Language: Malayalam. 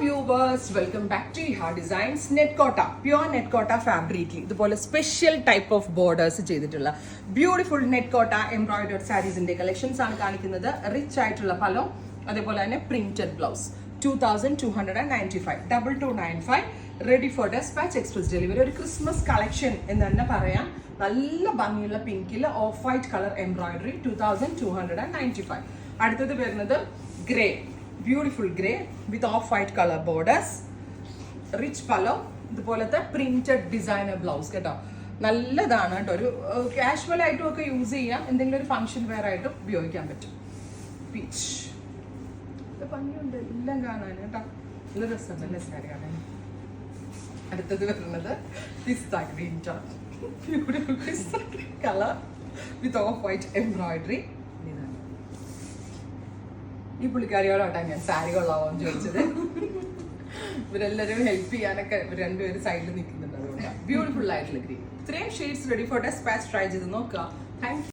viewers, welcome back to Iha Designs. Netcotta, pure Netcotta fabric. ഇതുപോലെ സ്പെഷ്യൽ ടൈപ്പ് ഓഫ് ബോർഡേഴ്സ് ചെയ്തിട്ടുള്ള ബ്യൂട്ടിഫുൾ നെറ്റ്കോട്ട എംബ്രോയിഡേർഡ് സാരീസിന്റെ കളക്ഷൻസ് ആണ് കാണിക്കുന്നത്. റിച്ച് ആയിട്ടുള്ള പലോ, അതേപോലെ തന്നെ printed blouse. 2295 2295 ready for dispatch express delivery. ഒരു ക്രിസ്മസ് കളക്ഷൻ എന്ന് തന്നെ പറയാം. നല്ല ഭംഗിയുള്ള പിങ്കിൽ ഓഫ് വൈറ്റ് കളർ എംബ്രോയിഡറി. 2295. അടുത്തത് വരുന്നത് grey, beautiful grey with off white colour borders, rich പലോ, ഇതുപോലത്തെ പ്രിന്റഡ് ഡിസൈനർ ബ്ലൗസ് കേട്ടോ. നല്ലതാണ് കേട്ടോ. ഒരു കാഷ്വൽ ആയിട്ടും ഒക്കെ യൂസ് ചെയ്യാം, എന്തെങ്കിലും ഒരു ഫംഗ്ഷൻ വെയർ ആയിട്ടും ഉപയോഗിക്കാൻ പറ്റും. പീച്ച് ഭംഗിയുണ്ട് എല്ലാം കാണാൻ കേട്ടോ. നല്ല രസമുണ്ടല്ലേ സാരി കാണാൻ. അടുത്തത് വരുന്നത് pista green tone, beautiful pista green colour with off white embroidery. ഈ പുള്ളിക്കാരിയോടാണ് ഞാൻ സാരി കൊള്ളാമോന്ന് ചോദിച്ചത്. ഇവരെല്ലാവരും ഹെൽപ്പ് ചെയ്യാനൊക്കെ രണ്ടുപേരും സൈഡിൽ നിൽക്കുന്നുണ്ട്. അതുകൊണ്ട് ബ്യൂട്ടിഫുൾ ആയിട്ടുള്ള ഗ്രീൻ. ഇത്രയും shades ready for dispatch try ചെയ്ത് നോക്കുക. Thank U.